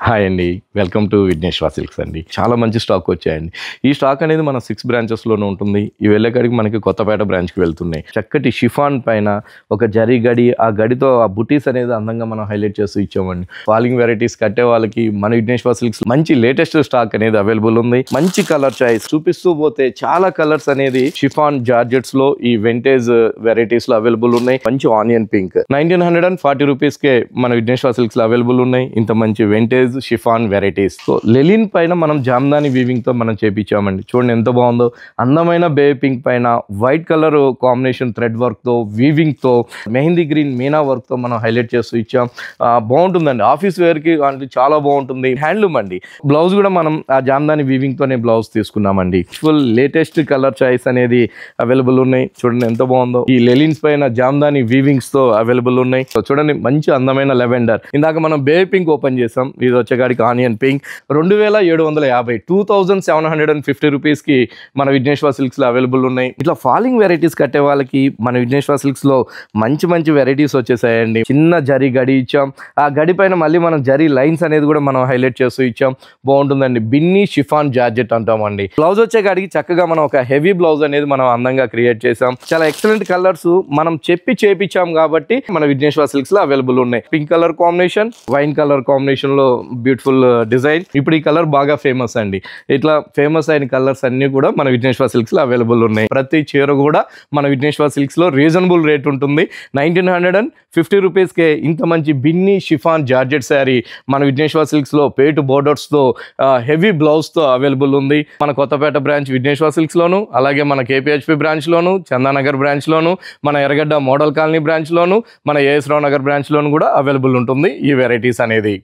Hi అండి. Welcome to Vighneshwara silks అండి. చాలా మంచి స్టాక్ వచ్చాయండి. ఈ స్టాక్ అనేది మన 6 బ్రాంచెస్‌లోనే ఉంటుంది. ఈ వెళ్ళేకాడికి మనకి కొత్తపేట బ్రాంచ్‌కి వెళ్తున్నాయి. చక్కటి షిఫాన్ పైన ఒక జరీ గడి, ఆ గడితో ఆ బుటీస్ అనేది అందంగా మనం హైలైట్ చేస్తూ ఇచ్చామండి. ఫాలింగ్ వెరైటీస్ కట్టే వాళ్ళకి మన విఘ్నేశ్వర సిల్క్స్ మంచి లేటెస్ట్ స్టాక్ అనేది అవైలబుల్ ఉంది. మంచి కలర్ చాయిస్ చూపిస్తూ పోతే చాలా కలర్స్ అనేది షిఫాన్ జార్జెట్స్‌లో ఈ వింటేజ్ వెరైటీస్‌లో అవైలబుల్ ఉన్నాయి. మంచి ఆనియన్ పింక్ 1940 రూపీస్‌కే మన విఘ్నేశ్వర సిల్క్స్‌లో అవైలబుల్ ఉన్నాయి. ఇంత మంచి వింటేజ్ షిఫాన్ వెరైటీస్. సో లెలిన్ పైన మనం జామ్దాని వీవింగ్ తో మనం చేపించామండి. చూడండి ఎంత బాగుందో. అందమైన బేబీ పింక్ పైన white colour combination thread work తో వీవింగ్ తో మెహందీ గ్రీన్ మీనా వర్క్ తో మనం హైలైట్ చేస్తూ ఇచ్చాం. బాగుంటుందండి. ఆఫీస్ వేర్ కి అంటే చాలా బాగుంటుంది. హ్యాండ్లూమ్ అండి. బ్లౌజ్ కూడా మనం ఆ జామ్దాని వీవింగ్ తోనే బ్లౌజ్ తీసుకున్నామండి. ఫుల్ లేటెస్ట్ కలర్ చాయిస్ అనేది అవైలబుల్ ఉన్నాయి. చూడండి ఎంత బాగుందో. ఈ లెలిన్స్ పైన జామ్దాని వీవింగ్స్ తో అవైలబుల్ ఉన్నాయి. సో చూడండి మంచి అందమైన లెవెండర్. ఇందాక మనం బేబీ పింక్ ఓపెన్ చేసాం. ఇది వచ్చేకాడికి ఆనియన్ పింక్ 2750 2750 రూపీస్కి మన విఘ్నేశ్వర సిల్క్స్లో అవైలబుల్ ఉన్నాయి. ఇట్లా ఫాలింగ్ వెరైటీస్ కట్టే వాళ్ళకి మన విఘ్నేశ్వర సిల్క్స్లో మంచి మంచి వెరైటీస్ వచ్చేసాయండి. చిన్న జరీ గడి ఇచ్చాం. ఆ గడి పైన మళ్ళీ మనం జరీ లైన్స్ అనేది కూడా మనం హైలైట్ చేస్తూ ఇచ్చాం. బాగుంటుందండి. బిన్నీ షిఫాన్ జార్జెట్ అంటామండి. బ్లౌజ్ వచ్చేకాడికి చక్కగా మనం ఒక హెవీ బ్లౌజ్ అనేది మనం అందంగా క్రియేట్ చేసాం. చాలా ఎక్సలెంట్ కలర్స్ మనం చెప్పి చేపించాం కాబట్టి మన విఘ్నేశ్వర సిల్క్స్ లో అవైలబుల్ ఉన్నాయి. Pink colour combination, wine colour combination లో బ్యూటిఫుల్ డిజైన్. ఇప్పుడు ఈ కలర్ బాగా ఫేమస్ అండి. ఇట్లా ఫేమస్ అయిన కలర్స్ అన్ని కూడా మన విఘ్నేశ్వర సిల్క్స్ లో అవైలబుల్ ఉన్నాయి. ప్రతి చీర కూడా మన విఘ్నేశ్వర సిల్క్స్ లో రీజనబుల్ రేట్ ఉంటుంది. 1950 రూపీస్కే ఇంత మంచి బిన్నీ షిఫాన్ జార్జెట్ శారీ మన విఘ్నేశ్వర సిల్క్స్ లో పేటు బోర్డర్స్ తో హెవీ బ్లౌజ్ తో అవైలబుల్ ఉంది. మన కొత్తపేట బ్రాంచ్ విఘ్నేశ్వర సిల్క్స్ లోను, అలాగే మన కేపీహెచ్పి బ్రాంచ్ లోను, చందానగర్ బ్రాంచ్ లోను, మన ఎర్రగడ్డ మోడల్ కాలనీ బ్రాంచ్ లోను, మన ఏఎస్ రావు నగర్ బ్రాంచ్ లోను కూడా అవైలబుల్ ఉంటుంది ఈ వెరైటీస్ అనేది.